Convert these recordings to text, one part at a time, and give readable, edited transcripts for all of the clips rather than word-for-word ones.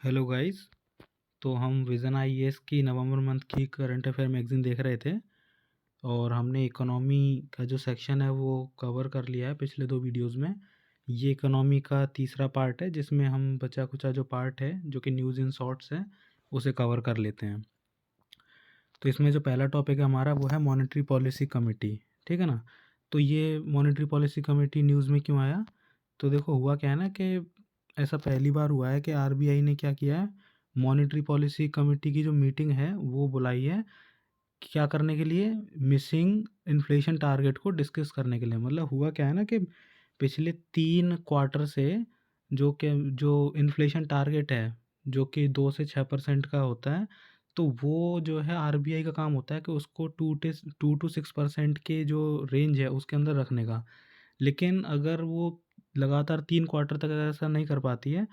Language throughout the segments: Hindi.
Hello guys. तो हम विज़न आईएएस की नवंबर मंथ की करंट अफेयर मैगज़ीन देख रहे थे और हमने इकोनॉमी का जो सेक्शन है वो कवर कर लिया है पिछले 2 वीडियोज़ में। ये इकोनॉमी का तीसरा पार्ट है जिसमें हम बचा-खुचा जो पार्ट है जो कि न्यूज़ इन शॉर्ट्स है उसे कवर कर लेते हैं। तो इसमें जो पहला टॉपिक है हमारा वो है मॉनेटरी पॉलिसी कमेटी, ठीक है ना? तो ये मॉनेटरी पॉलिसी कमेटी न्यूज़ में क्यों आया? तो देखो हुआ क्या है ना कि ऐसा पहली बार हुआ है कि आरबीआई ने क्या किया है, मॉनेटरी पॉलिसी कमेटी की जो मीटिंग है वो बुलाई है। क्या करने के लिए? मिसिंग इन्फ्लेशन टारगेट को डिस्कस करने के लिए। मतलब हुआ क्या है ना कि पिछले 3 क्वार्टर से जो इन्फ्लेशन टारगेट है, जो कि 2 से 6% का होता है, तो वो जो है आरबीआई का काम होता है कि उसको 2 टू 6% के जो रेंज है उसके अंदर रखने का। लेकिन अगर वो लगातार 3 क्वार्टर तक अगर ऐसा नहीं कर पाती है,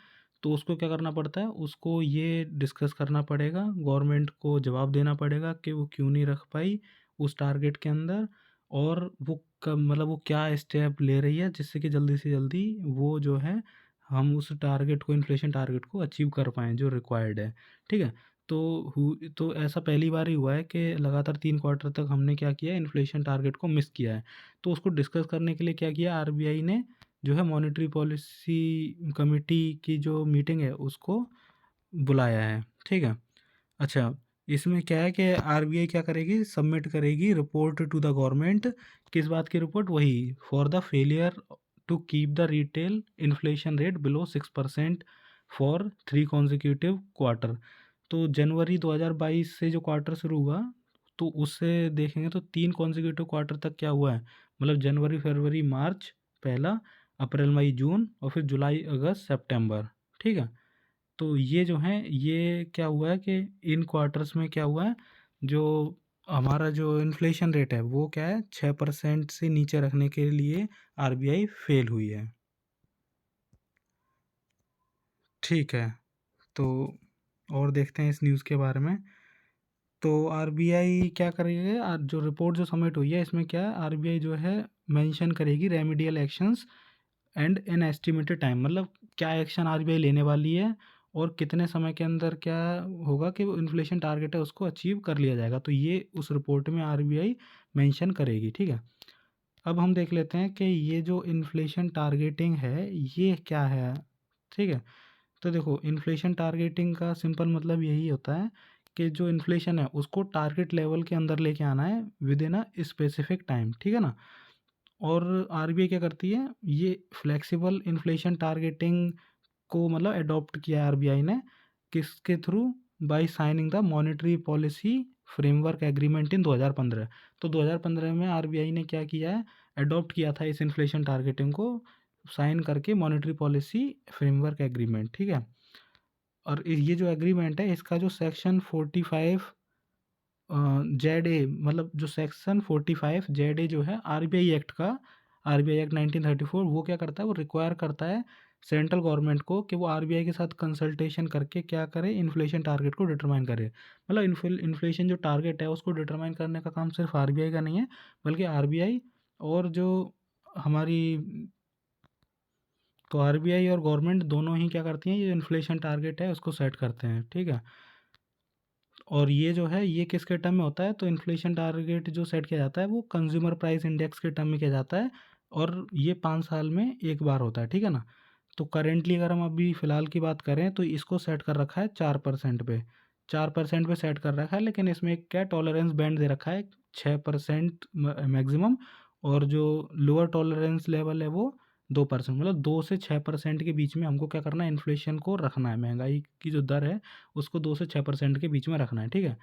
तो उसको क्या करना पड़ता है, उसको ये डिस्कस करना पड़ेगा, गवर्नमेंट को जवाब देना पड़ेगा कि वो क्यों नहीं रख पाई उस टारगेट के अंदर और वो कब मतलब वो क्या स्टेप ले रही है जिससे कि जल्दी से जल्दी वो जो है, हम उस टारगेट को इन्फ्लेशन टारगेट को अचीव कर पाएँ जो रिक्वायर्ड है, ठीक है? तो ऐसा पहली बार ही हुआ है कि लगातार 3 क्वार्टर तक हमने क्या किया है, इन्फ्लेशन टारगेट को मिस किया है। तो उसको डिस्कस करने के लिए क्या किया आरबीआई ने जो है मॉनेटरी पॉलिसी कमेटी की जो मीटिंग है उसको बुलाया है, ठीक है। अच्छा, इसमें क्या है कि आरबीआई क्या करेगी, सबमिट करेगी रिपोर्ट टू द गवर्नमेंट। किस बात की रिपोर्ट? वही for the failure to keep the retail inflation rate below 6% for 3 consecutive quarter. तो जनवरी 2022 से जो क्वार्टर शुरू हुआ, तो उससे देखेंगे तो 3 कॉन्जिक्यूटिव क्वार्टर तक क्या हुआ है, मतलब जनवरी, फरवरी, मार्च पहला, अप्रैल, मई, जून और फिर जुलाई, अगस्त, सितंबर, ठीक है? तो ये जो हैं, ये क्या हुआ है कि इन क्वार्टर्स में क्या हुआ है, जो हमारा जो इन्फ्लेशन रेट है, वो क्या है 6% से नीचे रखने के लिए आरबीआई फेल हुई है। ठीक है, तो और देखते हैं इस न्यूज़ के बारे में। तो आरबीआई क्या करेगी, जो रिपोर्ट जो सबमिट हुई है इसमें क्या है, आरबीआई जो है मेंशन करेगी remedial actions and an estimated time, मतलब क्या एक्शन आरबीआई लेने वाली है और कितने समय के अंदर क्या होगा कि वो इन्फ्लेशन टारगेट है उसको अचीव कर लिया जाएगा। तो ये उस रिपोर्ट में आरबीआई मेंशन करेगी, ठीक है। अब हम देख लेते हैं कि ये जो इन्फ्लेशन टारगेटिंग है ये क्या है, ठीक है। तो देखो इन्फ्लेशन टारगेटिंग का सिंपल मतलब यही होता है कि जो इन्फ्लेशन है उसको टारगेट लेवल के अंदर लेके आना है with in a specific time, ठीक है ना। और आरबीआई क्या करती है, ये फ्लेक्सिबल इन्फ्लेशन टारगेटिंग को मतलब अडॉप्ट किया है आरबीआई ने, किसके through? By signing the monetary policy framework agreement in 2015। तो 2015 में आरबीआई ने क्या किया है, अडॉप्ट किया था इस इन्फ्लेशन टारगेटिंग को साइन करके मॉनेटरी पॉलिसी फ्रेमवर्क एग्रीमेंट, ठीक है। और ये जो एग्रीमेंट है इसका जो सेक्शन 45 जेड ए, मतलब जो सेक्शन 45 जेड ए जो है आरबीआई एक्ट का, आरबीआई एक्ट 1934, वो क्या करता है, वो रिक्वायर करता है सेंट्रल गवर्नमेंट को कि वो आरबीआई के साथ कंसल्टेशन करके क्या करे, इन्फ्लेशन टारगेट को डिटरमाइन करे। मतलब इन्फ्लेशन जो टारगेट है उसको डिटरमाइन करने का काम सिर्फ आरबीआई का नहीं है, बल्कि आरबीआई और जो हमारी, तो आरबीआई और गवर्नमेंट दोनों ही क्या करती हैं, ये इन्फ्लेशन टारगेट है उसको सेट करते हैं, ठीक है। और ये जो है ये किसके टर्म में होता है, तो इन्फ्लेशन टारगेट जो सेट किया जाता है वो कंज्यूमर प्राइस इंडेक्स के टर्म में किया जाता है और ये 5 साल में एक बार होता है, ठीक है ना। तो करेंटली अगर हम अभी फ़िलहाल की बात करें तो इसको सेट कर रखा है 4% पे, 4% पे सेट कर रखा है, लेकिन इसमें एक क्या टॉलरेंस बैंड दे रखा है 6% मैक्सिमम, और जो लोअर टॉलरेंस लेवल है वो 2%, मतलब 2 से 6% के बीच में हमको क्या करना है, इन्फ्लेशन को रखना है, महंगाई की जो दर है उसको 2 से 6% के बीच में रखना है, ठीक है।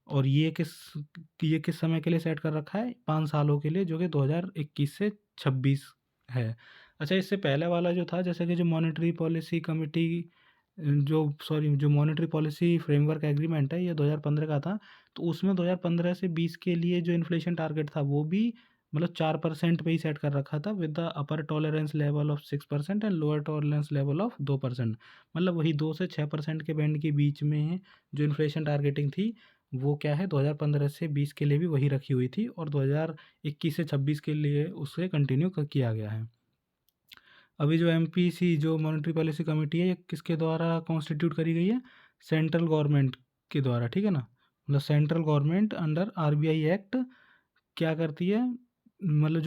और ये किस समय के लिए सेट कर रखा है, 5 सालों के लिए, जो कि 2021 से 26 है। अच्छा, इससे पहले वाला जो था, जैसे कि जो मॉनेटरी पॉलिसी कमेटी जो मॉनेटरी पॉलिसी फ्रेमवर्क एग्रीमेंट है, ये 2015 का था। तो उसमें 2015 से 20 के लिए जो इन्फ्लेशन टारगेट था वो भी मतलब 4% पे ही सेट कर रखा था, with the upper tolerance level of 6% and lower tolerance level of 2%। मतलब वही 2 से 6% के बैंड के बीच में जो इन्फ्लेशन टारगेटिंग थी वो क्या है, 2015 से 20 के लिए भी वही रखी हुई थी और 2021 से 26 के लिए उसे कंटिन्यू किया गया है। अभी जो एमपीसी जो मॉनेटरी पॉलिसी कमेटी है, ये किसके द्वारा कॉन्स्टिट्यूट करी गई है? सेंट्रल गवर्नमेंट के द्वारा, ठीक है ना? मतलब central government under RBI act क्या करती है, मतलब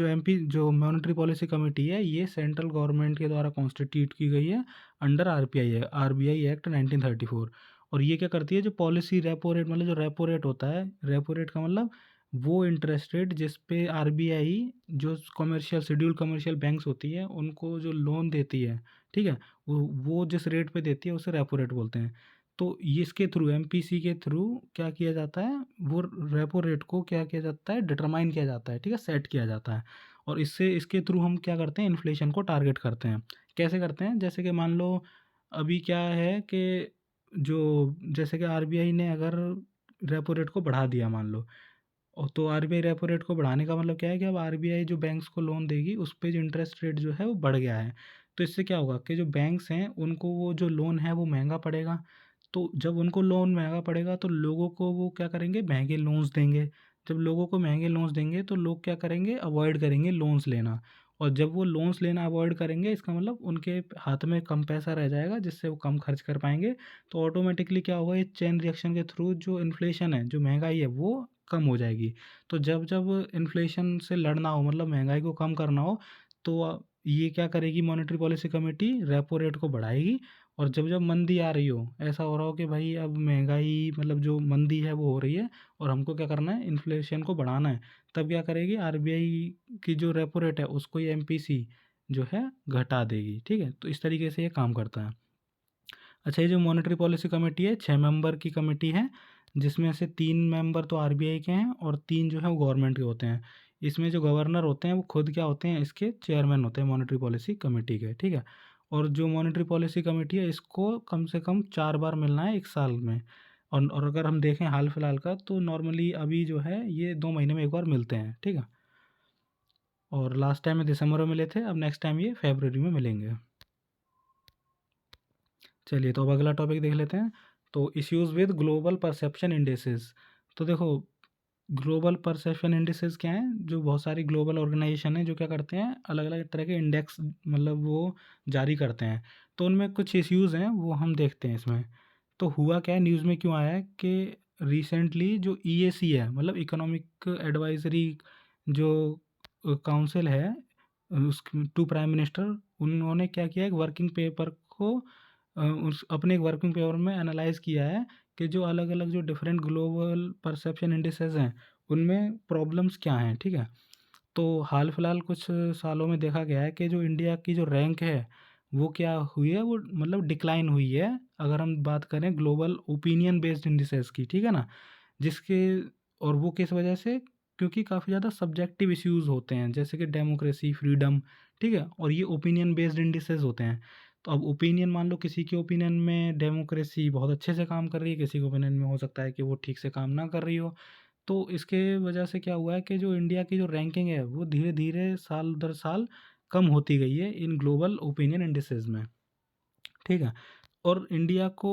जो मॉनेटरी पॉलिसी कमेटी है, ये सेंट्रल गवर्नमेंट के द्वारा कॉन्स्टिट्यूट की गई है अंडर आरबीआई एक्ट 1934। और ये क्या करती है, जो पॉलिसी रेपो रेट, मतलब जो रेपो रेट होता है, रेपो रेट का मतलब वो इंटरेस्ट रेट जिस पे आरबीआई जो कमर्शियल शेड्यूल कमर्शियल बैंक्स होती है उनको जो लोन देती है, ठीक है, वो जिस रेट पे देती है उसे रेपो रेट बोलते हैं। तो ये इसके थ्रू, एमपीसी के थ्रू क्या किया जाता है, वो रेपो रेट को क्या किया जाता है, डिटरमाइन किया जाता है, ठीक है, सेट किया जाता है। और इसके थ्रू हम क्या करते हैं, इन्फ्लेशन को टारगेट करते हैं। कैसे करते हैं? जैसे कि मान लो अभी क्या है कि जो जैसे कि आरबीआई ने अगर रेपो रेट को बढ़ा दिया मान लो, और तो आरबीआई रेपो रेट को बढ़ाने का मतलब क्या है कि अब आरबीआई जो बैंक्स को लोन देगी उस पे जो इंटरेस्ट रेट जो है वो बढ़ गया है। तो इससे क्या होगा कि जो बैंक्स हैं उनको वो जो लोन है वो महंगा पड़ेगा। तो जब उनको लोन महंगा पड़ेगा तो लोगों को वो क्या करेंगे, महंगे लोन्स देंगे। जब लोगों को महंगे लोन्स देंगे तो लोग क्या करेंगे, अवॉइड करेंगे लोन्स लेना। और जब वो लोन्स लेना अवॉइड करेंगे, इसका मतलब उनके हाथ में कम पैसा रह जाएगा जिससे वो कम खर्च कर पाएंगे। तो ऑटोमेटिकली क्या होगा, ये चेन रिएक्शन के थ्रू जो इन्फ्लेशन है, जो महंगाई है, वो कम हो जाएगी। तो जब जब इन्फ्लेशन से लड़ना हो, मतलब महंगाई को कम करना हो, तो ये क्या करेगी, monetary policy committee repo rate को बढ़ाएगी। और जब जब मंदी आ रही हो, ऐसा हो रहा हो कि भाई अब महंगाई, मतलब जो मंदी है वो हो रही है और हमको क्या करना है, इन्फ्लेशन को बढ़ाना है, तब क्या करेगी, आरबीआई की जो रेपो रेट है उसको ये एमपीसी जो है घटा देगी, ठीक है। तो इस तरीके से ये काम करता है। अच्छा, ये जो मॉनेटरी पॉलिसी कमेटी है, 6 मेंबर की कमेटी है, जिसमें से 3 मेंबर तो आरबीआई के हैं और 3 जो है वो गवर्नमेंट के होते हैं। इसमें जो गवर्नर होते हैं वो खुद क्या होते हैं, इसके चेयरमैन होते हैं मॉनेटरी पॉलिसी कमेटी के, ठीक है। और जो मॉनेटरी पॉलिसी कमेटी है इसको कम से कम 4 बार मिलना है एक साल में। और अगर हम देखें हाल फिलहाल का, तो नॉर्मली अभी जो है ये 2 महीने में एक बार मिलते हैं, ठीक है। और लास्ट टाइम में दिसंबर में मिले थे, अब नेक्स्ट टाइम ये फरवरी में मिलेंगे। चलिए, तो अब अगला टॉपिक देख लेते हैं। तो issues with global perception indices. तो देखो, ग्लोबल परसेप्शन इंडिसेस क्या हैं, जो बहुत सारी ग्लोबल ऑर्गेनाइजेशन है जो क्या करते हैं, अलग अलग तरह के इंडेक्स मतलब वो जारी करते हैं। तो उनमें कुछ इश्यूज़ हैं वो हम देखते हैं इसमें। तो हुआ क्या है, न्यूज़ में क्यों आया है कि रिसेंटली जो ईएसी है, मतलब इकोनॉमिक एडवाइजरी जो काउंसिल है, उस टू प्राइम मिनिस्टर, उन्होंने क्या किया, एक वर्किंग पेपर को उस अपने एक वर्किंग पेपर में एनालाइज़ किया है कि जो अलग अलग जो डिफरेंट ग्लोबल परसेप्शन इंडिसेस हैं उनमें प्रॉब्लम्स क्या हैं, ठीक है। तो हाल फिलहाल कुछ सालों में देखा गया है कि जो इंडिया की जो रैंक है वो क्या हुई है, वो मतलब डिक्लाइन हुई है, अगर हम बात करें ग्लोबल ओपिनियन बेस्ड इंडिसेस की, ठीक है ना। जिसके और वो किस वजह से, क्योंकि काफ़ी ज़्यादा सब्जेक्टिव इश्यूज होते हैं जैसे कि डेमोक्रेसी, फ्रीडम, ठीक है, और ये ओपिनियन बेस्ड इंडिसेस होते हैं। तो अब ओपिनियन, मान लो किसी के ओपिनियन में डेमोक्रेसी बहुत अच्छे से काम कर रही है, किसी के ओपिनियन में हो सकता है कि वो ठीक से काम ना कर रही हो। तो इसके वजह से क्या हुआ है कि जो इंडिया की जो रैंकिंग है वो धीरे धीरे साल दर साल कम होती गई है इन ग्लोबल ओपिनियन इंडिसेस में, ठीक है। और इंडिया को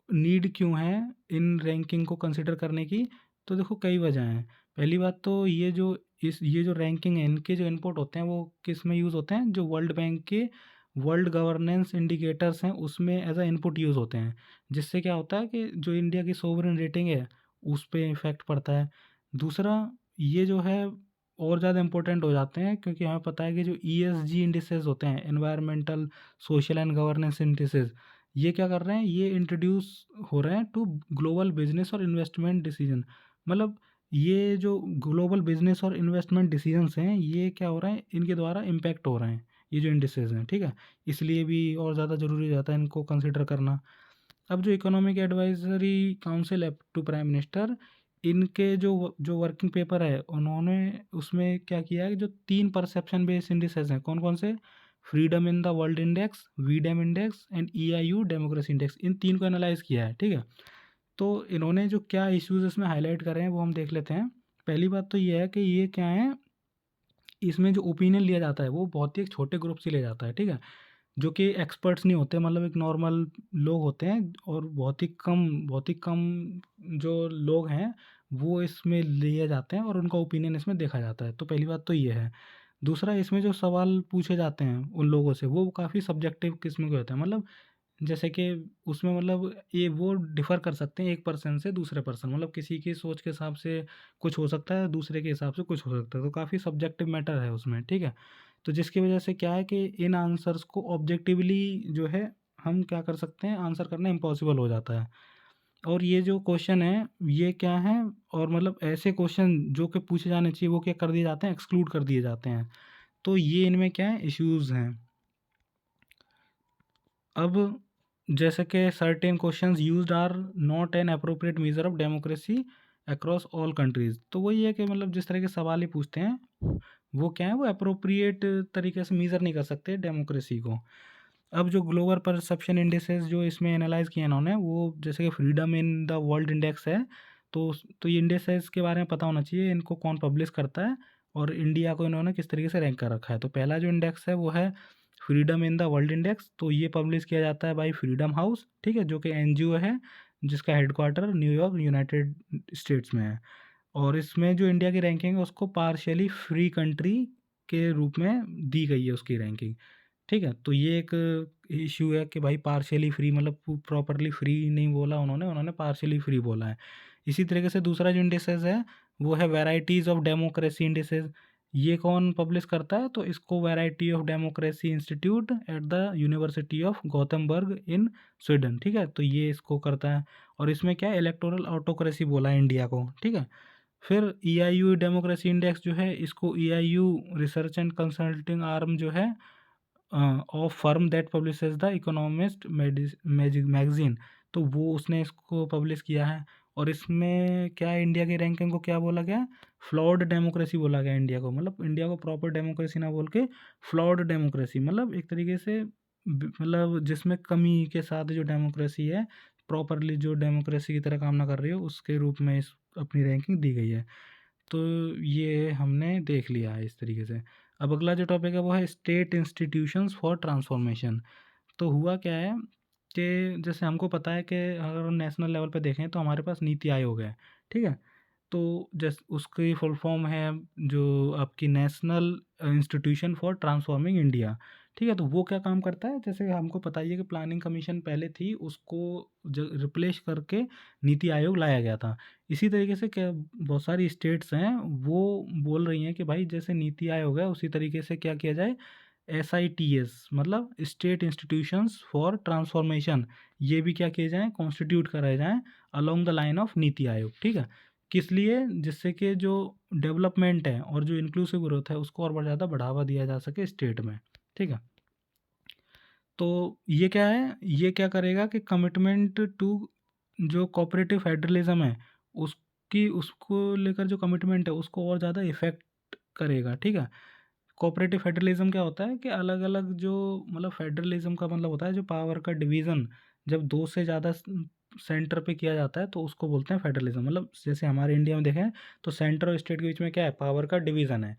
नीड क्यों है इन रैंकिंग को कंसिडर करने की? तो देखो, कई वजह हैं। पहली बात तो ये जो रैंकिंग है, इनके जो इनपुट होते हैं वो किस में यूज़ होते हैं, जो वर्ल्ड बैंक के वर्ल्ड गवर्नेंस इंडिकेटर्स हैं उसमें एज अ इनपुट यूज़ होते हैं। जिससे क्या होता है कि जो इंडिया की सोवरेन रेटिंग है उस पे इफ़ेक्ट पड़ता है। दूसरा, ये जो है और ज़्यादा इम्पोर्टेंट हो जाते हैं क्योंकि हमें पता है कि जो ईएसजी इंडिसेस होते हैं, environmental, social and governance indices, ये क्या कर रहे हैं, ये इंट्रोड्यूस हो रहे हैं टू ग्लोबल बिजनेस और इन्वेस्टमेंट डिसीजन। मतलब ये जो ग्लोबल बिजनेस और इन्वेस्टमेंट डिसीजंस हैं ये क्या हो रहे हैं, इनके द्वारा इम्पैक्ट हो रहे हैं ये जो इंडिसेस हैं, ठीक है। इसलिए भी और ज़्यादा ज़रूरी हो जाता है इनको कंसिडर करना। अब जो इकोनॉमिक एडवाइजरी काउंसिल है टू प्राइम मिनिस्टर, इनके जो जो वर्किंग पेपर है उन्होंने उसमें क्या किया है कि जो 3 परसेप्शन बेस्ड इंडिसेस हैं, कौन कौन से, freedom in the world index, V Dem index and EIU democracy index, इन 3 को एनालाइज किया है, ठीक है। तो इन्होंने जो क्या इश्यूज इसमें हाईलाइट करे हैं वो हम देख लेते हैं। पहली बात तो ये है कि ये क्या है, इसमें जो ओपिनियन लिया जाता है वो बहुत ही एक छोटे ग्रुप से लिया जाता है, ठीक है, जो कि एक्सपर्ट्स नहीं होते, मतलब एक नॉर्मल लोग होते हैं, और बहुत ही कम जो लोग हैं वो इसमें लिए जाते हैं और उनका ओपिनियन इसमें देखा जाता है। तो पहली बात तो ये है। दूसरा इसमें जो सवाल पूछे जाते हैं उन लोगों से वो काफ़ी सब्जेक्टिव किस्म के होते हैं, मतलब जैसे कि उसमें मतलब ये वो डिफ़र कर सकते हैं एक पर्सन से दूसरे पर्सन, मतलब किसी की सोच के हिसाब से कुछ हो सकता है, दूसरे के हिसाब से कुछ हो सकता है, तो काफ़ी सब्जेक्टिव मैटर है उसमें, ठीक है। तो जिसकी वजह से क्या है कि इन आंसर्स को ऑब्जेक्टिवली जो है हम क्या कर सकते हैं, आंसर करना इम्पॉसिबल हो जाता है। और ये जो क्वेश्चन है ये क्या है, और मतलब ऐसे क्वेश्चन जो कि पूछे जाने चाहिए वो क्या कर दिए जाते हैं, एक्सक्लूड कर दिए जाते हैं। तो ये इनमें क्या है, इश्यूज़ हैं। अब जैसे कि certain questions used are not an appropriate measure of democracy across all countries, तो वही है कि मतलब जिस तरह के सवाल ही पूछते हैं वो क्या है, वो अप्रोप्रिएट तरीके से मेजर नहीं कर सकते डेमोक्रेसी को। अब जो ग्लोबल परसेप्शन इंडेक्सेस जो इसमें एनालाइज किया इन्होंने, वो जैसे कि freedom in the world index है, तो ये इंडेक्सेस के बारे में पता होना चाहिए, इनको कौन पब्लिश करता है और इंडिया को इन्होंने किस तरीके से रैंक कर रखा है। तो पहला जो इंडेक्स है वो है freedom in the world index, तो ये पब्लिश किया जाता है बाई फ्रीडम हाउस, ठीक है, जो कि एनजीओ है जिसका हेडक्वार्टर न्यूयॉर्क यूनाइटेड स्टेट्स में है। और इसमें जो इंडिया की रैंकिंग है उसको पार्शियली फ्री कंट्री के रूप में दी गई है उसकी रैंकिंग, ठीक है। तो ये एक इश्यू है कि भाई पार्शियली फ्री मतलब प्रॉपरली फ्री नहीं बोला उन्होंने, उन्होंने पार्शियली फ्री बोला है। इसी तरीके से दूसरा जो इंडिसेस है वो है वैराइटीज़ ऑफ डेमोक्रेसी इंडिसेस। ये कौन पब्लिश करता है, तो इसको variety of democracy institute at the university of Gothenburg in Sweden, ठीक है, तो ये इसको करता है। और इसमें क्या है, इलेक्टोरल ऑटोक्रेसी बोला है इंडिया को, ठीक है। फिर EIU डेमोक्रेसी इंडेक्स जो है इसको EIU research and consulting arm जो है of firm that publishes the economist magazine, तो वो उसने इसको पब्लिश किया है। और इसमें क्या है, इंडिया की रैंकिंग को क्या बोला गया, फ्लॉड डेमोक्रेसी बोला गया इंडिया को, मतलब इंडिया को प्रॉपर डेमोक्रेसी ना बोल के फ्लॉड डेमोक्रेसी, मतलब एक तरीके से मतलब जिसमें कमी के साथ जो डेमोक्रेसी है, प्रॉपरली जो डेमोक्रेसी की तरह काम ना कर रही हो, उसके रूप में इस अपनी रैंकिंग दी गई है। तो ये हमने देख लिया है इस तरीके से। अब अगला जो टॉपिक है वो है स्टेट इंस्टीट्यूशंस फॉर ट्रांसफॉर्मेशन। तो हुआ क्या है कि जैसे हमको पता है कि अगर हम नेशनल लेवल पे देखें तो हमारे पास नीति आयोग है, ठीक है। तो जैसे उसकी फुल फॉर्म है जो आपकी national institution for transforming India, ठीक है। तो वो क्या काम करता है, जैसे हमको पता ही है कि प्लानिंग कमीशन पहले थी, उसको रिप्लेस करके नीति आयोग लाया गया था। इसी तरीके से क्या बहुत सारी स्टेट्स हैं वो बोल रही हैं कि भाई जैसे नीति आयोग है उसी तरीके से क्या किया जाए, SITS मतलब स्टेट इंस्टीट्यूशंस फॉर ट्रांसफॉर्मेशन, ये भी क्या किए जाएँ, कॉन्स्टिट्यूट कराए जाएँ along the line of NITI Aayog, ठीक है। किस लिए, जिससे कि जो डेवलपमेंट है और जो इंक्लूसिव ग्रोथ है उसको और ज़्यादा बढ़ावा दिया जा सके स्टेट में, ठीक है। तो ये क्या है, ये क्या करेगा कि कमिटमेंट टू जो कोऑपरेटिव फेडरलिज्म है उसकी उसको लेकर जो कमिटमेंट है उसको और ज़्यादा इफ़ेक्ट करेगा, ठीक है। कोऑपरेटिव फेडरलिज्म क्या होता है कि अलग अलग जो मतलब फेडरलिज्म का मतलब होता है जो पावर का डिवीज़न जब दो से ज़्यादा सेंटर पे किया जाता है तो उसको बोलते हैं फेडरलिज्म। मतलब जैसे हमारे इंडिया में देखें तो सेंटर और स्टेट के बीच में क्या है, पावर का डिवीज़न है।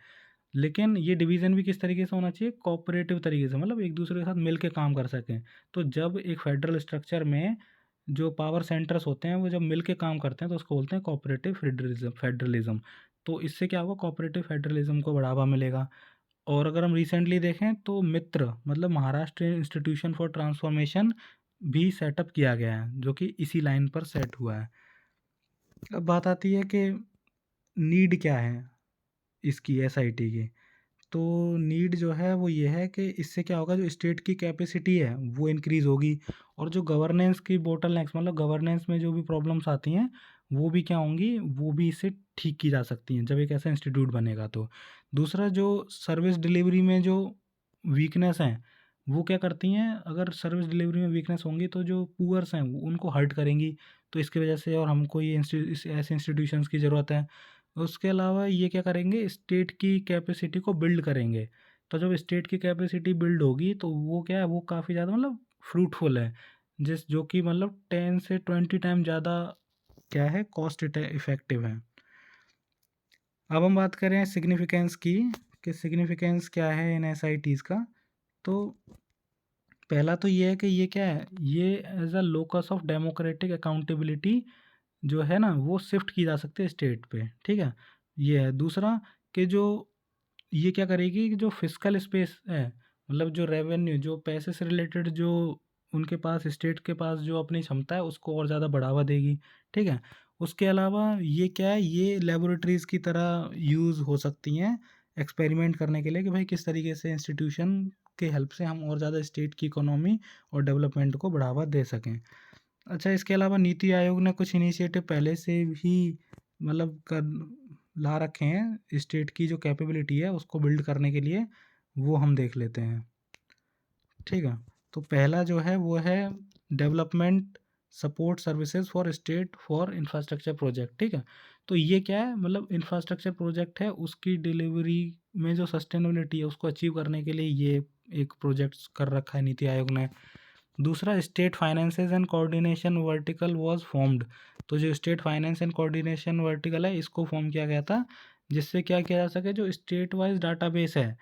लेकिन ये डिवीज़न भी किस तरीके से होना चाहिए, कोऑपरेटिव तरीके से, मतलब एक दूसरे के साथ मिल के काम कर सकें। तो जब एक फेडरल स्ट्रक्चर में जो पावर सेंटर्स होते हैं वो जब मिल के काम करते हैं तो उसको बोलते हैं कोऑपरेटिव फेडरलिज्म। तो इससे क्या होगा, कोऑपरेटिव फेडरलिज्म को बढ़ावा मिलेगा। और अगर हम रिसेंटली देखें तो मित्र मतलब महाराष्ट्र इंस्टीट्यूशन फॉर ट्रांसफॉर्मेशन भी सेटअप किया गया है जो कि इसी लाइन पर सेट हुआ है। अब बात आती है कि नीड क्या है इसकी, SIT की। तो नीड जो है वो ये है कि इससे क्या होगा, जो स्टेट की कैपेसिटी है वो इंक्रीज़ होगी और जो गवर्नेंस की बोटलनेक्स मतलब गवर्नेंस में जो भी प्रॉब्लम्स आती हैं वो भी क्या होंगी, वो भी इससे ठीक की जा सकती हैं जब एक ऐसा इंस्टीट्यूट बनेगा तो। दूसरा जो सर्विस डिलीवरी में जो वीकनेस हैं वो क्या करती हैं, अगर सर्विस डिलीवरी में वीकनेस होंगी तो जो पुअर्स हैं वो उनको हर्ट करेंगी। तो इसकी वजह से और हमको ये ऐसे इंस्टीट्यूशंस की ज़रूरत है। उसके अलावा ये क्या करेंगे, स्टेट की कैपेसिटी को बिल्ड करेंगे। तो जब स्टेट की कैपेसिटी बिल्ड होगी तो वो क्या है, वो काफ़ी ज़्यादा मतलब फ्रूटफुल है, जिस जो कि मतलब 10 से 20 टाइम ज़्यादा क्या है, कॉस्ट इफ़ेक्टिव है। अब हम बात करें सिग्निफिकेंस की, कि सिग्निफिकेंस क्या है इन SITs का। तो पहला तो ये है कि ये क्या है, ये as a locus of democratic accountability जो है ना वो शिफ्ट की जा सकती है स्टेट पे, ठीक है। ये है दूसरा कि जो ये क्या करेगी कि जो फिस्कल स्पेस है, मतलब जो रेवेन्यू, जो पैसे से रिलेटेड जो उनके पास, स्टेट के पास जो अपनी क्षमता है, उसको और ज़्यादा बढ़ावा देगी। ठीक है। उसके अलावा ये क्या है, ये लेबोरेटरीज़ की तरह यूज़ हो सकती हैं एक्सपेरिमेंट करने के लिए कि भाई किस तरीके से इंस्टीट्यूशन के हेल्प से हम और ज़्यादा स्टेट की इकोनॉमी और डेवलपमेंट को बढ़ावा दे सकें। अच्छा, इसके अलावा नीति आयोग ने कुछ इनिशिएटिव पहले से ही मतलब कर ला रखे हैं स्टेट की जो कैपेबिलिटी है उसको बिल्ड करने के लिए, वो हम देख लेते हैं। ठीक है। तो पहला जो है वो है development support services for state for infrastructure project. ठीक है। तो ये क्या है, मतलब इंफ्रास्ट्रक्चर प्रोजेक्ट है, उसकी डिलीवरी में जो सस्टेनेबिलिटी है उसको अचीव करने के लिए ये एक प्रोजेक्ट कर रखा है नीति आयोग ने। दूसरा, state finances and coordination vertical was formed. तो जो state finance and coordination vertical है, इसको फॉर्म किया गया था जिससे क्या किया जा सके, जो स्टेट वाइज डाटाबेस है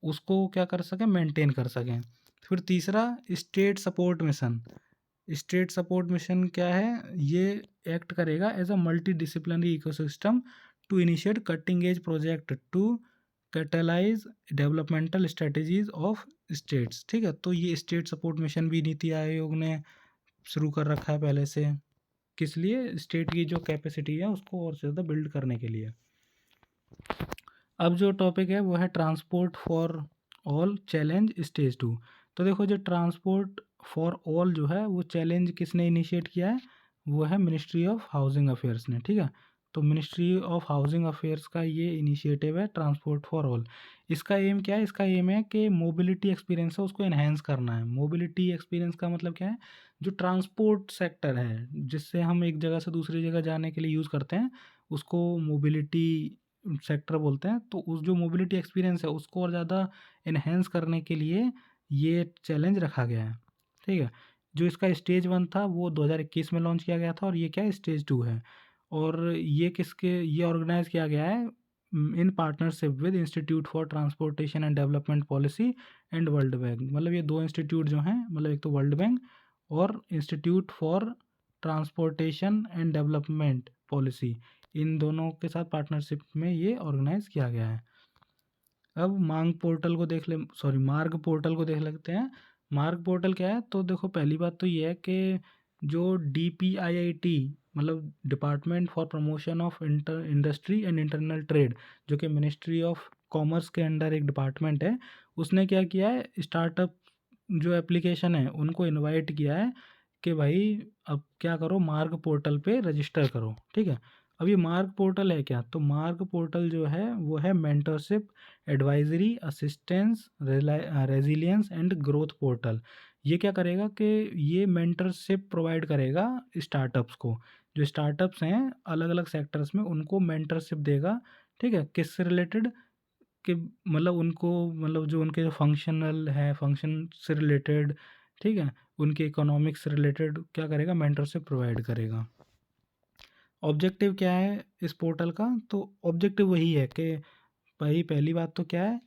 उसको क्या कर सकें, मेंटेन कर सकें। फिर तीसरा, state support mission. State support mission क्या है, ये एक्ट करेगा as a multi disciplinary ecosystem to initiate cutting edge project to catalyse developmental strategies of states. ठीक है। तो ये स्टेट सपोर्ट मिशन भी नीति आयोग ने शुरू कर रखा है पहले से, किस लिए, स्टेट की जो कैपेसिटी है उसको और ज़्यादा बिल्ड करने के लिए। अब जो टॉपिक है वो है transport for all challenge stage 2। तो देखो, जो ट्रांसपोर्ट फॉर ऑल जो है वो चैलेंज किसने इनिशिएट किया है, वो है मिनिस्ट्री ऑफ हाउसिंग अफेयर्स ने। ठीक है। तो मिनिस्ट्री ऑफ हाउसिंग अफेयर्स का ये इनिशिएटिव है ट्रांसपोर्ट फॉर ऑल। इसका एम क्या है, इसका एम है कि मोबिलिटी एक्सपीरियंस है उसको इन्हेंस करना है। मोबिलिटी एक्सपीरियंस का मतलब क्या है, जो ट्रांसपोर्ट सेक्टर है जिससे हम एक जगह से दूसरी जगह जाने के लिए यूज़ करते हैं, उसको मोबिलिटी सेक्टर बोलते हैं। तो उस जो मोबिलिटी एक्सपीरियंस है उसको और ज़्यादा इन्हेंस करने के लिए ये चैलेंज रखा गया है। ठीक है। जो इसका स्टेज 1 था वो 2021 में लॉन्च किया गया था, और ये क्या है, स्टेज 2 है। और ये ऑर्गेनाइज किया गया है in partnership with institute for transportation and development policy and world bank. मतलब ये दो इंस्टीट्यूट जो हैं, मतलब एक तो वर्ल्ड बैंक और institute for transportation and development policy, इन दोनों के साथ पार्टनरशिप में ये ऑर्गेनाइज किया गया है। अब मार्ग पोर्टल को देख लेते हैं। मार्ग पोर्टल क्या है, तो देखो पहली बात तो ये है कि जो DPIIT, मतलब department for promotion of industry and internal trade, जो कि मिनिस्ट्री ऑफ कॉमर्स के अंडर एक डिपार्टमेंट है, उसने क्या किया है, स्टार्टअप जो एप्लीकेशन है उनको इनवाइट किया है कि भाई अब क्या करो, मार्ग पोर्टल पे रजिस्टर करो। ठीक है। अब ये मार्ग पोर्टल है क्या, तो मार्ग पोर्टल जो है वो है mentorship, advisory, assistance, resilience and growth portal. ये क्या करेगा कि ये मेंटरशिप प्रोवाइड करेगा स्टार्टअप्स को। जो स्टार्टअप्स हैं अलग अलग सेक्टर्स में, उनको मेंटरशिप देगा। ठीक है। किससे रिलेटेड, कि मतलब उनको, मतलब जो उनके फंक्शनल है, फंक्शन से रिलेटेड, ठीक है, उनके इकोनॉमिक्स से रिलेटेड क्या करेगा, मेंटरशिप प्रोवाइड करेगा। ऑब्जेक्टिव क्या है इस पोर्टल का, तो ऑब्जेक्टिव वही है कि भाई पहली बात तो क्या है,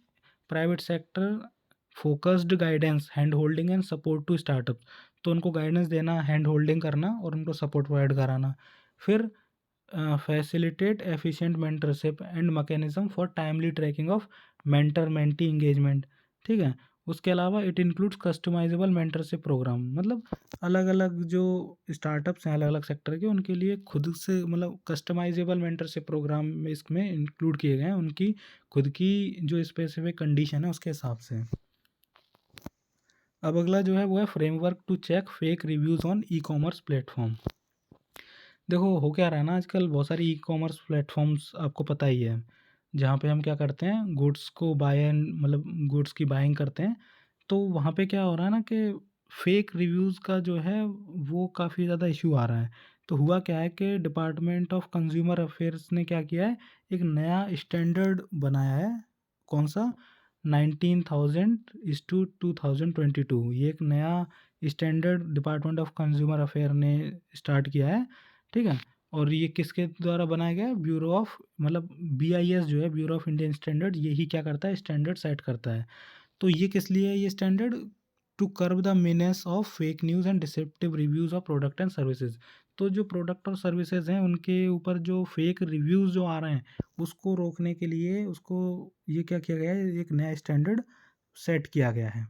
private sector focused guidance, hand holding and support to startup. तो उनको गाइडेंस देना, हैंड होल्डिंग करना और उनको सपोर्ट प्रोवाइड कराना। फिर facilitate efficient mentorship and mechanism for timely tracking of mentor mentee engagement. ठीक है। उसके अलावा it includes customisable mentorship programme, मतलब अलग अलग जो स्टार्टअप्स हैं अलग अलग सेक्टर के, उनके लिए खुद से मतलब कस्टमाइजेबल मेंटरशिप प्रोग्राम में इसमें इंक्लूड किए गए हैं, उनकी खुद की जो स्पेसिफिक कंडीशन है उसके हिसाब से। अब अगला जो है वो है framework to check fake reviews on e commerce platform. देखो हो क्या रहा है ना, आजकल बहुत सारी ई कॉमर्स प्लेटफॉर्म्स आपको पता ही है, जहाँ पे हम क्या करते हैं, गुड्स को मतलब गुड्स की बाइंग करते हैं। तो वहाँ पे क्या हो रहा है ना कि फेक रिव्यूज़ का जो है वो काफ़ी ज़्यादा इशू आ रहा है। तो हुआ क्या है कि डिपार्टमेंट ऑफ कंज्यूमर अफेयर्स ने क्या किया है, एक नया स्टैंडर्ड बनाया है। कौन सा, 19,000/2022, ये एक नया standard department of consumer affair ने स्टार्ट किया है। ठीक है। और ये किसके द्वारा बनाया गया है, ब्यूरो ऑफ, मतलब BIS जो है, ब्यूरो ऑफ इंडियन स्टैंडर्ड, यही क्या करता है, स्टैंडर्ड सेट करता है। तो ये किस लिए है ये standard, to curb the menace of fake news and deceptive reviews of product and services. तो जो प्रोडक्ट और सर्विसेज हैं उनके ऊपर जो फेक रिव्यूज़ जो आ रहे हैं उसको रोकने के लिए उसको ये क्या किया गया है, एक नया स्टैंडर्ड सेट किया गया है।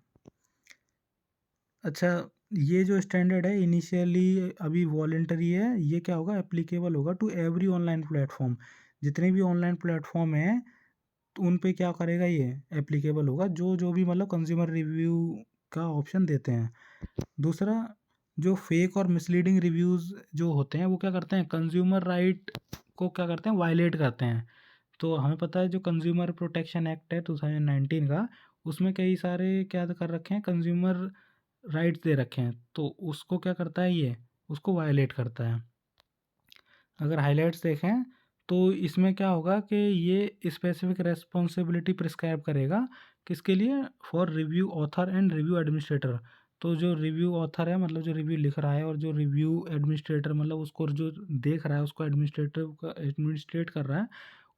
अच्छा, ये जो स्टैंडर्ड है इनिशियली अभी वॉलेंटरी है, ये क्या होगा, एप्लीकेबल होगा टू एवरी ऑनलाइन प्लेटफॉर्म। जितने भी ऑनलाइन प्लेटफॉर्म हैं तो उन पे क्या करेगा, ये एप्लीकेबल होगा, जो जो भी मतलब कंज्यूमर रिव्यू का ऑप्शन देते हैं। दूसरा, जो फेक और मिसलीडिंग रिव्यूज़ जो होते हैं वो क्या करते हैं, कंज्यूमर राइट को क्या करते हैं, वायलेट करते हैं। तो हमें पता है जो कंज्यूमर प्रोटेक्शन एक्ट है 2019 का, उसमें कई सारे क्या कर रखे हैं, कंज्यूमर राइट्स दे रखे हैं, तो उसको क्या करता है, ये उसको वायलेट करता है। अगर हाइलाइट्स देखें तो इसमें क्या होगा कि ये स्पेसिफिक रेस्पॉन्सिबिलिटी प्रिस्क्राइब करेगा किसके लिए, for review author and review administrator. तो जो रिव्यू ऑथर है मतलब जो रिव्यू लिख रहा है, और जो रिव्यू एडमिनिस्ट्रेटर मतलब उसको जो देख रहा है, उसको एडमिनिस्ट्रेट कर रहा है,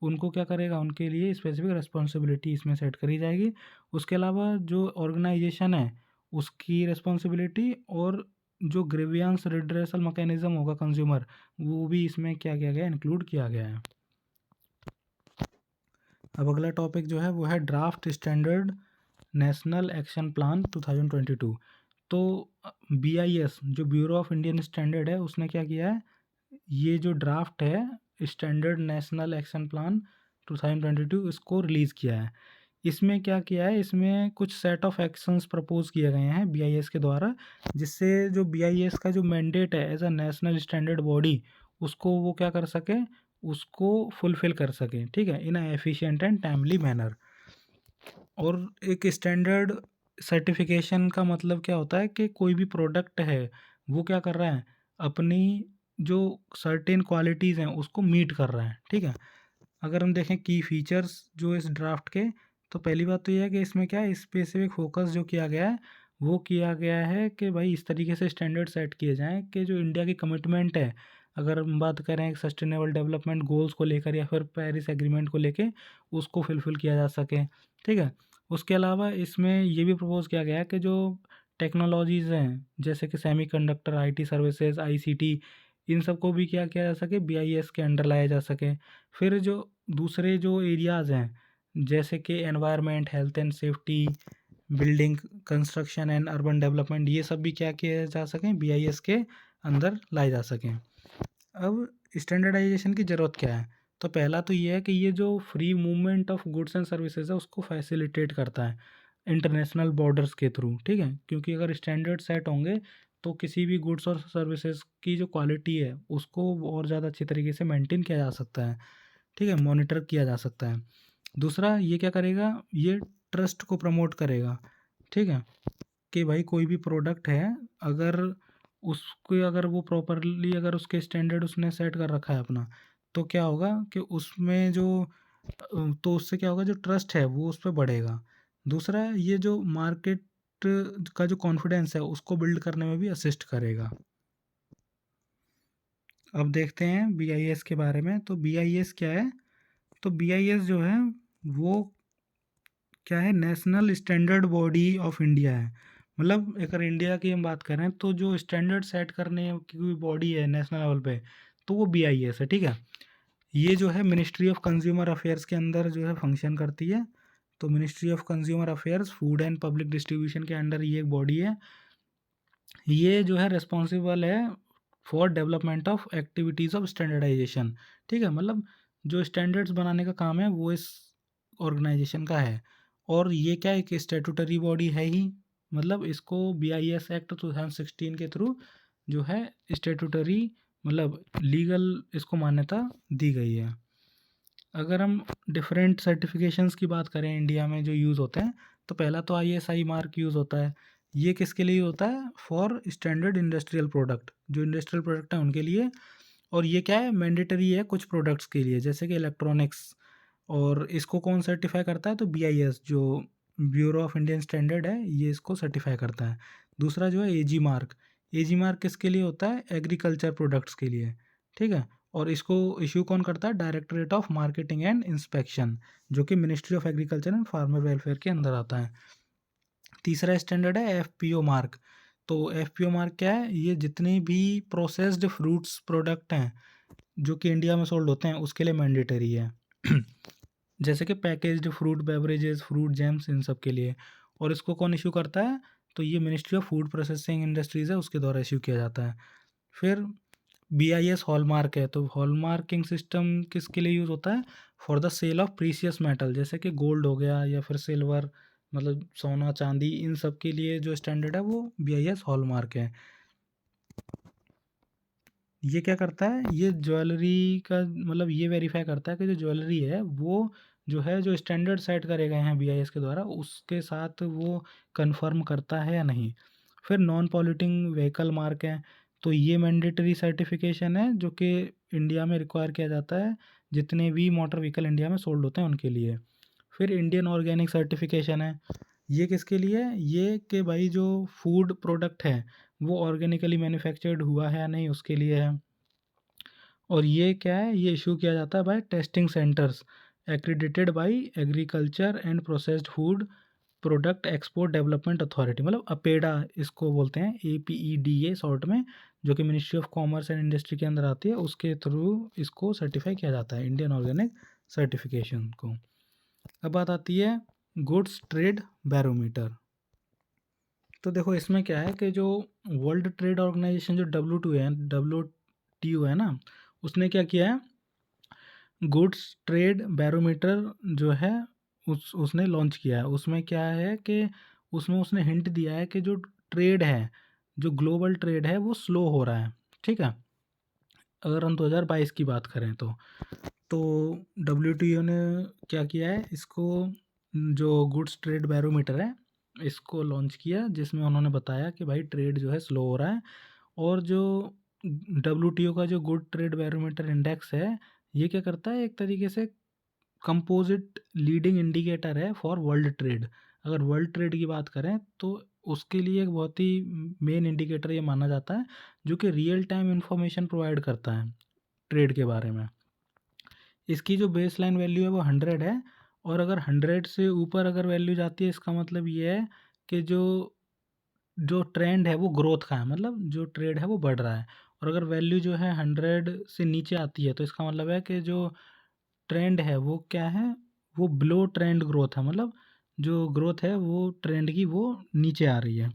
उनको क्या करेगा, उनके लिए स्पेसिफिक रिस्पॉन्सिबिलिटी इसमें सेट करी जाएगी। उसके अलावा जो ऑर्गेनाइजेशन है उसकी रिस्पॉन्सिबिलिटी, और जो ग्रीवियंस रिड्रेसल मैकेनिज्म होगा कंज्यूमर, वो भी इसमें क्या किया गया, इंक्लूड किया गया है। अब अगला टॉपिक जो है वो है draft standard national action plan 2022। तो BIS जो ब्यूरो ऑफ इंडियन स्टैंडर्ड है उसने क्या किया है, ये जो ड्राफ्ट है स्टैंडर्ड नेशनल एक्शन प्लान 2022 इसको रिलीज़ किया है। इसमें क्या किया है, इसमें कुछ सेट ऑफ एक्शंस प्रपोज किए गए हैं BIS के द्वारा, जिससे जो BIS का जो मैंडेट है as a national standard body, उसको वो क्या कर सके, उसको फुलफिल कर सके, ठीक है, इन एफिशिएंट एंड टाइमली मैनर। और एक स्टैंडर्ड सर्टिफिकेशन का मतलब क्या होता है कि कोई भी प्रोडक्ट है वो क्या कर रहा है, अपनी जो सर्टेन क्वालिटीज़ हैं उसको मीट कर रहा है, ठीक है। अगर हम देखें की फीचर्स जो इस ड्राफ्ट के, तो पहली बात तो ये है कि इसमें क्या है, स्पेसिफिक फोकस जो किया गया है वो किया गया है कि भाई इस तरीके से स्टैंडर्ड सेट किए जाएं कि जो इंडिया की कमिटमेंट है, अगर हम बात करें सस्टेनेबल डेवलपमेंट गोल्स को लेकर या फिर पेरिस एग्रीमेंट को लेके, उसको फुलफिल किया जा सके, ठीक है। उसके अलावा इसमें ये भी प्रपोज किया गया है कि जो टेक्नोलॉजीज़ हैं जैसे कि सेमीकंडक्टर, IT सर्विसेज, ICT, इन सबको भी क्या किया जा सके, BIS के अंडर लाया जा सके। फिर जो दूसरे जो एरियाज़ हैं जैसे कि environment, health and safety, building construction and urban development, ये सब भी क्या किया जा सकें, BIS के अंदर लाए जा सकें। अब स्टैंडर्डाइजेशन की ज़रूरत क्या है, तो पहला तो ये है कि ये जो free movement of goods and services है उसको फैसिलिटेट करता है इंटरनेशनल बॉर्डर्स के थ्रू, ठीक है। क्योंकि अगर स्टैंडर्ड सेट होंगे तो किसी भी गुड्स और सर्विसेज की जो क्वालिटी है उसको और ज़्यादा अच्छी तरीके से मेंटेन किया जा सकता है, ठीक है, मॉनिटर किया जा सकता है। दूसरा ये क्या करेगा, ये ट्रस्ट को प्रमोट करेगा, ठीक है, कि भाई कोई भी प्रोडक्ट है, अगर उसको अगर वो प्रॉपरली अगर उसके स्टैंडर्ड उसने सेट कर रखा है अपना, तो क्या होगा कि उसमें जो तो उससे क्या होगा, जो ट्रस्ट है वो उस पर बढ़ेगा। दूसरा, ये जो मार्केट का जो कॉन्फिडेंस है उसको बिल्ड करने में भी असिस्ट करेगा। अब देखते हैं BIS के बारे में। तो BIS क्या है, तो BIS जो है वो क्या है, national standard body of India है। मतलब अगर इंडिया की हम बात करें तो जो स्टैंडर्ड सेट करने की कोई बॉडी है नेशनल लेवल पे, तो वो BIS है, ठीक है। ये जो है मिनिस्ट्री ऑफ कंज्यूमर अफेयर्स के अंदर जो है फंक्शन करती है। तो ministry of consumer affairs, food and public distribution के अंडर ये एक बॉडी है। ये जो है रिस्पॉन्सिबल है for development of activities of standardisation, ठीक है। मतलब जो स्टैंडर्ड्स बनाने का काम है वो इस ऑर्गेनाइजेशन का है। और ये क्या एक स्टैट्यूटरी बॉडी है ही, मतलब इसको BIS एक्ट 2016 के थ्रू जो है स्टैट्यूटरी मतलब लीगल इसको मान्यता दी गई है। अगर हम डिफरेंट सर्टिफिकेशंस की बात करें इंडिया में जो यूज़ होते हैं, तो पहला तो ISI मार्क यूज़ होता है। ये किसके लिए होता है, फॉर स्टैंडर्ड इंडस्ट्रियल प्रोडक्ट, जो इंडस्ट्रियल प्रोडक्ट हैं उनके लिए। और ये क्या है, मैंडेटरी है कुछ प्रोडक्ट्स के लिए जैसे कि इलेक्ट्रॉनिक्स। और इसको कौन सर्टिफाई करता है, तो BIS जो ब्यूरो ऑफ इंडियन स्टैंडर्ड है ये इसको सर्टिफाई करता है। दूसरा जो है AG मार्क, AG मार्क किसके लिए होता है, एग्रीकल्चर प्रोडक्ट्स के लिए, ठीक है। और इसको इशू कौन करता है, directorate of marketing and inspection, जो कि ministry of agriculture and farmer welfare के अंदर आता है। तीसरा स्टैंडर्ड है एफपीओ मार्क। तो एफपीओ मार्क क्या है, ये जितने भी प्रोसेस्ड फ्रूट्स प्रोडक्ट हैं जो कि इंडिया में सोल्ड होते हैं उसके लिए मैंडेटरी है। जैसे कि packaged fruit beverages, fruit jams, इन सब के लिए। और इसको कौन इशू करता है, तो ये ministry of food processing industries है, उसके द्वारा इशू किया जाता है। फिर बीआईएस हॉलमार्क है। तो हॉलमार्किंग सिस्टम किसके लिए यूज़ होता है, for the sale of precious metal, जैसे कि गोल्ड हो गया या फिर सिल्वर, मतलब सोना चांदी, इन सब के लिए जो स्टैंडर्ड है वो बीआईएस हॉलमार्क है। ये क्या करता है, ये ज्वेलरी का मतलब ये वेरीफाई करता है कि जो ज्वेलरी है वो जो है जो स्टैंडर्ड सेट करे गए हैं बीआईएस के द्वारा उसके साथ वो कंफर्म करता है या नहीं। फिर नॉन पॉल्यूटिंग व्हीकल मार्क है। तो ये मैंडेटरी सर्टिफिकेशन है जो कि इंडिया में रिक्वायर किया जाता है जितने भी मोटर व्हीकल इंडिया में सोल्ड होते हैं उनके लिए। फिर इंडियन ऑर्गेनिक सर्टिफिकेशन है। ये किसके लिए है, ये कि भाई जो फूड प्रोडक्ट है वो ऑर्गेनिकली मैन्युफैक्चर्ड हुआ है या नहीं उसके लिए है। और ये क्या है, ये इशू किया जाता है by testing centres accredited by agriculture and processed food product export development authority, मतलब अपेडा इसको बोलते हैं, APEDA शॉर्ट में, जो कि ministry of commerce and industry के अंदर आती है। उसके थ्रू इसको सर्टिफाई किया जाता है, इंडियन ऑर्गेनिक सर्टिफिकेशन को। अब बात आती है गुड्स ट्रेड बैरोमीटर। तो देखो इसमें क्या है कि जो वर्ल्ड ट्रेड ऑर्गेनाइजेशन जो WTO है ना, उसने क्या किया है, गुड्स ट्रेड बैरोमीटर जो है उसने लॉन्च किया है। उसमें क्या है कि उसमें उसने हिंट दिया है कि जो ट्रेड है, जो ग्लोबल ट्रेड है वो स्लो हो रहा है। ठीक है, अगर हम 2022 की बात करें तो WTO ने क्या किया है, इसको जो गुड्स ट्रेड बैरोमीटर है इसको लॉन्च किया, जिसमें उन्होंने बताया कि भाई ट्रेड जो है स्लो हो रहा है। और जो WTO का जो गुड ट्रेड बैरोमीटर इंडेक्स है, ये क्या करता है, एक तरीके से कंपोजिट लीडिंग इंडिकेटर है फॉर वर्ल्ड ट्रेड। अगर वर्ल्ड ट्रेड की बात करें तो उसके लिए एक बहुत ही मेन इंडिकेटर ये माना जाता है, जो कि रियल टाइम इंफॉर्मेशन प्रोवाइड करता है ट्रेड के बारे में। इसकी जो बेस लाइन वैल्यू है वो 100 है, और अगर 100 से ऊपर अगर वैल्यू जाती है इसका मतलब ये है कि जो जो ट्रेंड है वो ग्रोथ का है, मतलब जो ट्रेड है वो बढ़ रहा है। और अगर वैल्यू जो है 100 से नीचे आती है तो इसका मतलब है कि जो ट्रेंड है वो क्या है, वो बिलो ट्रेंड ग्रोथ है, मतलब जो ग्रोथ है वो ट्रेंड की वो नीचे आ रही है।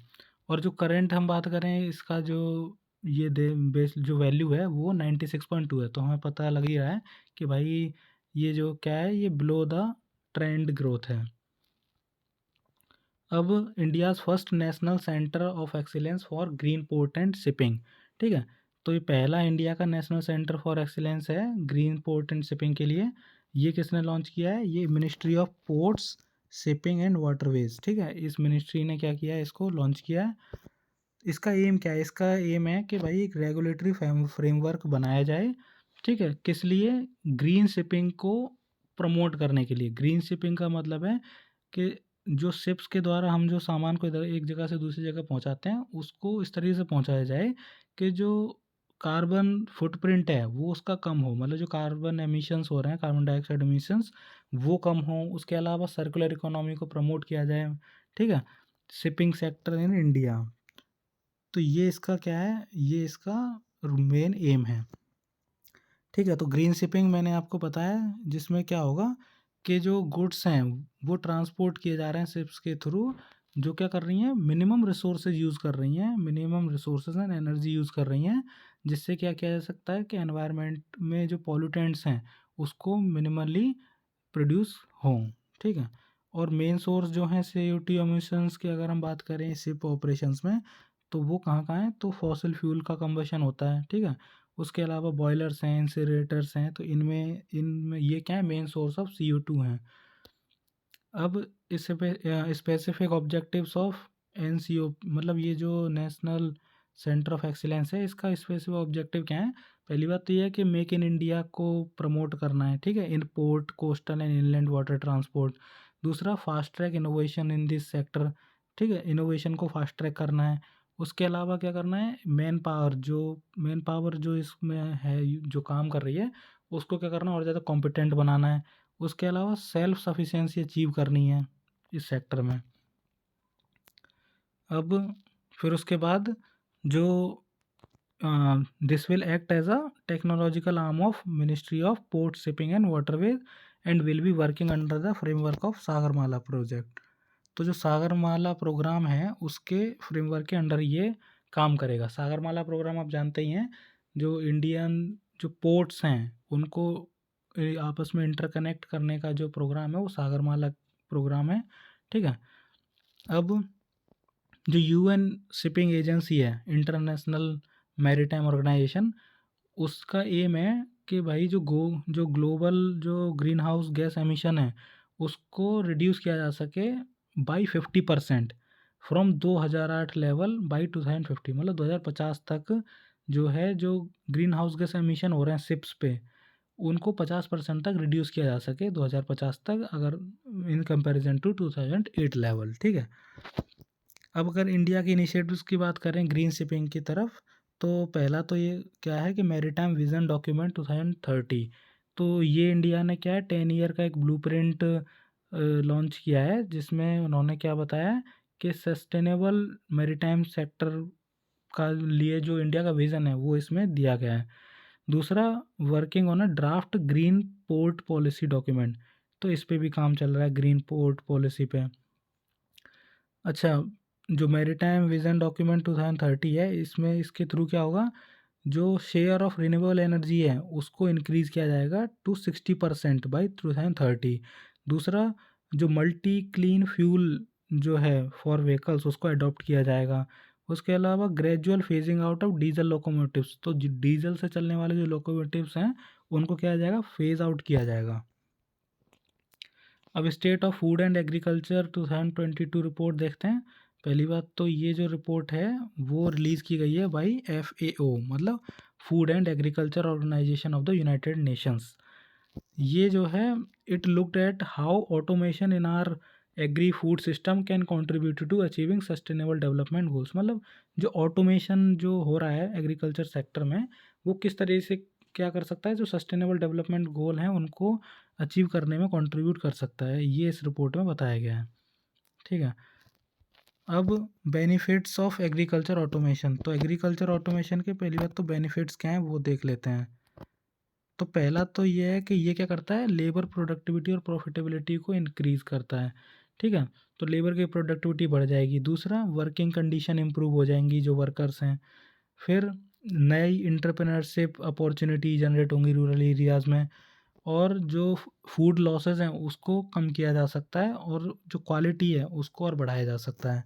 और जो करंट हम बात करें इसका जो ये दे बेस जो वैल्यू है वो 96.2 है, तो हमें पता लग ही रहा है कि भाई ये जो क्या है ये बिलो द ट्रेंड ग्रोथ है। अब India's first national centre of excellence for green port and shipping. ठीक है, तो ये पहला इंडिया का नेशनल सेंटर फॉर एक्सीलेंस है ग्रीन पोर्ट एंड शिपिंग के लिए। ये किसने लॉन्च किया है, ये ministry of ports shipping and waterways. ठीक है, इस मिनिस्ट्री ने क्या किया है, इसको लॉन्च किया है। इसका एम क्या है, इसका एम है कि भाई एक रेगुलेटरी फ्रेमवर्क बनाया जाए। ठीक है, किस लिए, ग्रीन शिपिंग को प्रमोट करने के लिए। ग्रीन शिपिंग का मतलब है कि जो शिप्स के द्वारा हम जो सामान को इधर एक जगह से दूसरी जगह पहुंचाते हैं उसको इस तरीके से पहुंचाया जाए कि जो कार्बन फुटप्रिंट है वो उसका कम हो, मतलब जो कार्बन एमिशंस हो रहे हैं, कार्बन डाइऑक्साइड एमिशंस, वो कम हो। उसके अलावा सर्कुलर इकोनॉमी को प्रमोट किया जाए। ठीक है, शिपिंग सेक्टर इन इंडिया, तो ये इसका क्या है, ये इसका मेन एम है। ठीक है, तो ग्रीन शिपिंग मैंने आपको बताया, जिसमें क्या होगा कि जो गुड्स हैं वो ट्रांसपोर्ट किए जा रहे हैं शिप्स के थ्रू, जो क्या कर रही हैं, मिनिमम रिसोर्सेज यूज़ कर रही हैं, minimum resources and energy use कर रही हैं, जिससे क्या किया जा सकता है कि एनवायरनमेंट में जो पॉल्यूटेंट्स हैं उसको मिनिमली प्रोड्यूस हों। ठीक है, और मेन सोर्स जो हैं CO2 एमिशंस की अगर हम बात करें शिप ऑपरेशंस में, तो वो कहाँ कहाँ हैं, तो फॉसिल फ्यूल का कंबशन होता है। ठीक है, उसके अलावा बॉयलर्स हैं, इंसिनरेटर्स हैं, तो इनमें इनमें ये क्या है, मेन सोर्स ऑफ CO2 हैं। अब इस स्पेसिफिक ऑब्जेक्टिव्स ऑफ NCO, मतलब ये जो नेशनल सेंटर ऑफ एक्सीलेंस है इसका स्पेसिफिक ऑब्जेक्टिव क्या है। पहली बात तो ये है कि मेक इन इंडिया को प्रमोट करना है। ठीक है, in port, coastal and inland water transport. दूसरा, fast track innovation in this sector. ठीक है, इनोवेशन को फास्ट ट्रैक करना है। उसके अलावा क्या करना है, मैन पावर जो इसमें है जो काम कर रही है उसको क्या करना है, और ज़्यादा कॉम्पिटेंट बनाना है। उसके अलावा सेल्फ सफिशिएंसी अचीव करनी है इस सेक्टर में। अब फिर उसके बाद जो this will act as a technological arm of ministry of port shipping and waterways and will be working under the framework of Sagarmala project. तो जो सागरमाला प्रोग्राम है उसके फ्रेमवर्क के अंडर ये काम करेगा। सागरमाला प्रोग्राम आप जानते ही हैं, जो इंडियन जो पोर्ट्स हैं उनको आपस में इंटरकनेक्ट करने का जो प्रोग्राम है वो सागरमाला प्रोग्राम है। ठीक है। अब जो यूएन शिपिंग एजेंसी है, इंटरनेशनल मैरीटाइम ऑर्गेनाइजेशन, उसका एम है कि भाई जो ग्लोबल जो ग्रीन हाउस गैस एमिशन है उसको रिड्यूस किया जा सके बाई 50% फ्रॉम 2008 लेवल बाई 2050, मतलब 2050 तक जो है जो ग्रीन हाउस गैस एमिशन हो रहे हैं शिप्स पे, उनको 50% तक रिड्यूस किया जा सके 2050 तक, अगर इन कंपैरिजन टू 2008 लेवल। ठीक है। अब अगर इंडिया के इनिशिएटिव्स की बात करें ग्रीन शिपिंग की तरफ, तो पहला तो ये क्या है कि मैरीटाइम विजन डॉक्यूमेंट 2030। तो ये इंडिया ने क्या है 10 ईयर का एक ब्लूप्रिंट लॉन्च किया है, जिसमें उन्होंने क्या बताया है कि सस्टेनेबल मैरीटाइम सेक्टर का लिए जो इंडिया का विज़न है वो इसमें दिया गया है। दूसरा, working on a draft green port policy document, तो इस पे भी काम चल रहा है ग्रीन पोर्ट पॉलिसी पे। अच्छा, जो मैरीटाइम विजन डॉक्यूमेंट 2030 है, इसमें इसके थ्रू क्या होगा, जो शेयर ऑफ रिन्यूएबल एनर्जी है उसको इंक्रीज़ किया जाएगा टू 60% बाई 2030। दूसरा, जो मल्टी क्लीन फ्यूल जो है फॉर व्हीकल्स उसको अडॉप्ट किया जाएगा। उसके अलावा gradual phasing out of diesel locomotives, तो डीजल से चलने वाले जो लोकोमोटिव्स हैं उनको क्या जाएगा, फेज आउट किया जाएगा। अब state of food and agriculture 2022 report देखते हैं। पहली बात तो ये जो रिपोर्ट है वो रिलीज़ की गई है बाई FAO, मतलब food and agriculture organisation of the United Nations. ये जो है it looked at how automation in our agri food system can contribute to achieving sustainable development goals, मतलब जो ऑटोमेशन जो हो रहा है एग्रीकल्चर सेक्टर में वो किस तरह से क्या कर सकता है, जो सस्टेनेबल डेवलपमेंट गोल हैं उनको अचीव करने में कंट्रीब्यूट कर सकता है, ये इस रिपोर्ट में बताया गया है। ठीक है। अब बेनिफिट्स ऑफ एग्रीकल्चर ऑटोमेशन, तो एग्रीकल्चर ऑटोमेशन के पहली बात तो बेनिफिट्स क्या हैं वो देख लेते हैं। तो पहला तो ये है कि ये क्या करता है, लेबर प्रोडक्टिविटी और प्रॉफिटेबिलिटी को इंक्रीज़ करता है। ठीक है। तो लेबर की प्रोडक्टिविटी बढ़ जाएगी। दूसरा, वर्किंग कंडीशन इंप्रूव हो जाएंगी जो वर्कर्स हैं। फिर नई इंटरप्रेन्योरशिप अपॉर्चुनिटी जनरेट होंगी रूरल एरियाज़ में। और जो फूड लॉसेस हैं उसको कम किया जा सकता है और जो क्वालिटी है उसको और बढ़ाया जा सकता है।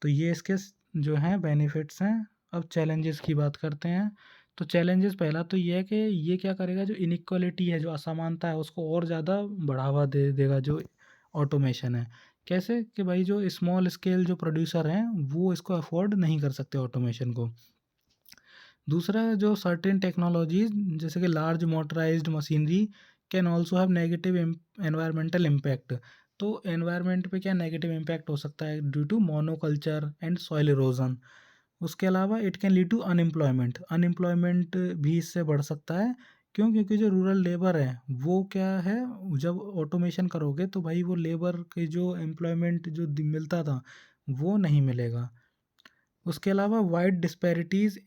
तो ये इसके जो हैं बेनिफिट्स हैं। अब चैलेंजेस की बात करते हैं। तो चैलेंजेस पहला तो ये है कि ये क्या करेगा, जो इनइक्वालिटी है, जो असमानता है उसको और ज़्यादा बढ़ावा दे देगा जो ऑटोमेशन है। कैसे कि भाई जो स्मॉल स्केल जो प्रोड्यूसर हैं वो इसको अफोर्ड नहीं कर सकते ऑटोमेशन को। दूसरा, जो सर्टेन टेक्नोलॉजीज जैसे कि large motorized machinery can also have negative environmental impact. तो एनवायरनमेंट पे क्या नेगेटिव इम्पैक्ट हो सकता है due to monoculture and soil erosion. उसके अलावा it can lead to unemployment भी इससे बढ़ सकता है। क्यों? क्योंकि जो रूरल लेबर है वो क्या है, जब ऑटोमेशन करोगे तो भाई वो लेबर की जो एम्प्लॉयमेंट जो मिलता था वो नहीं मिलेगा। उसके अलावा wide disparities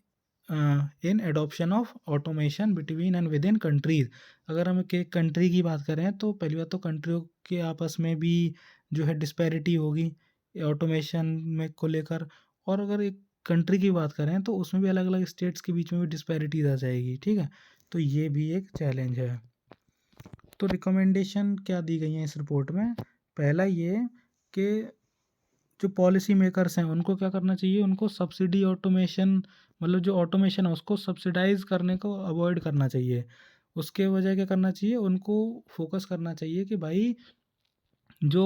in adoption of automation between and with in countries. अगर हम के कंट्री की बात करें तो पहली बात तो कंट्रियों के आपस में भी जो है डिस्पैरिटी होगी ऑटोमेशन में को लेकर। और अगर एक कंट्री की बात करें तो उसमें भी अलग अलग स्टेट्स के बीच में भी डिस्पैरिटीज आ जाएगी। ठीक है। तो ये भी एक चैलेंज है। तो रिकमेंडेशन क्या दी गई हैं इस रिपोर्ट में? पहला ये कि जो पॉलिसी मेकर्स हैं उनको क्या करना चाहिए, उनको सब्सिडी ऑटोमेशन, मतलब जो ऑटोमेशन है उसको सब्सिडाइज करने को अवॉइड करना चाहिए। उसके वजह क्या करना चाहिए, उनको फोकस करना चाहिए कि भाई जो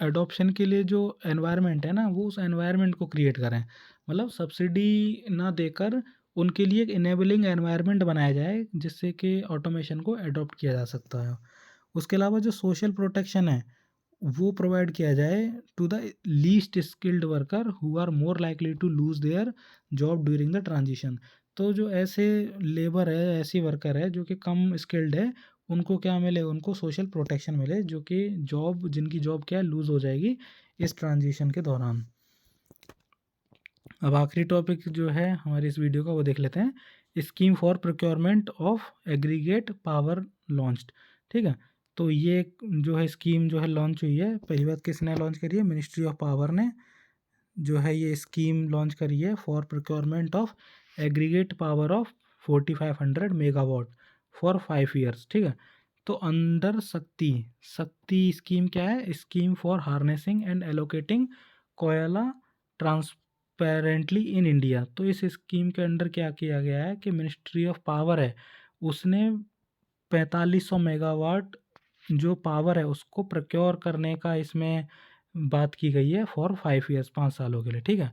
एडॉप्शन के लिए जो एनवायरनमेंट है ना वो उस एनवायरनमेंट को क्रिएट करें। मतलब सब्सिडी ना देकर उनके लिए एक इनेबलिंग एनवायरनमेंट बनाया जाए जिससे कि ऑटोमेशन को अडॉप्ट किया जा सकता है। उसके अलावा जो सोशल प्रोटेक्शन है वो प्रोवाइड किया जाए to the least skilled worker who are more likely to lose their job during the transition. तो जो ऐसे लेबर है, ऐसी वर्कर है जो कि कम स्किल्ड है, उनको क्या मिले, उनको सोशल प्रोटेक्शन मिले, जो कि जॉब जिनकी जॉब क्या है लूज़ हो जाएगी इस ट्रांजिशन के दौरान। अब आखिरी टॉपिक जो है हमारी इस वीडियो का वो देख लेते हैं, scheme for procurement of aggregate power launched. ठीक है, तो ये जो है स्कीम जो है लॉन्च हुई है, पहली बात किसने लॉन्च करी है, मिनिस्ट्री ऑफ पावर ने जो है ये स्कीम लॉन्च करी है for procurement of aggregate power of 4500 megawatt for 5 years. ठीक है, तो अंडर शक्ति शक्ति स्कीम क्या है, scheme for harnessing and allocating कोयला ट्रांसपेरेंटली इन इंडिया। तो इस स्कीम के अंडर क्या किया गया है कि मिनिस्ट्री ऑफ पावर है उसने 4500 मेगावाट जो पावर है उसको प्रोक्योर करने का इसमें बात की गई है फॉर 5 ईयर्स, 5 सालों के लिए। ठीक है,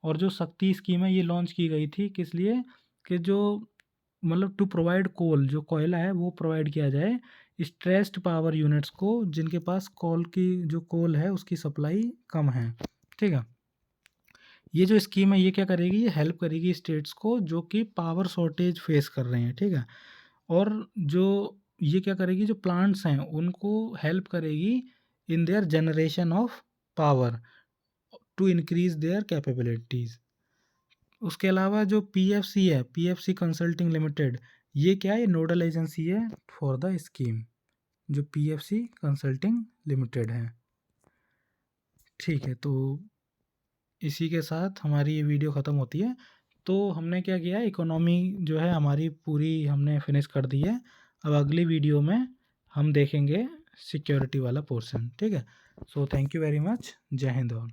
और जो शक्ति स्कीम है ये लॉन्च की गई थी किस लिए, कि जो मतलब टू प्रोवाइड कोल, जो कोयला है वो प्रोवाइड किया जाए स्ट्रेस्ड पावर यूनिट्स को जिनके पास कोल की जो कोल है उसकी सप्लाई कम है। ठीक है, ये जो स्कीम है ये क्या करेगी, ये हेल्प करेगी स्टेट्स को जो कि पावर शॉर्टेज फेस कर रहे हैं। ठीक है, और जो ये क्या करेगी, जो प्लांट्स हैं उनको हेल्प करेगी in their generation of power to increase their capabilities. उसके अलावा जो पीएफसी है, पीएफसी कंसल्टिंग लिमिटेड, ये क्या है, नोडल एजेंसी है फॉर द स्कीम, जो पीएफसी कंसल्टिंग लिमिटेड है। ठीक है, तो इसी के साथ हमारी ये वीडियो ख़त्म होती है। तो हमने क्या किया, इकोनॉमी जो है हमारी पूरी हमने फिनिश कर दी है। अब अगली वीडियो में हम देखेंगे सिक्योरिटी वाला पोर्शन। ठीक है, so thank you very much, जय हिंद ऑल।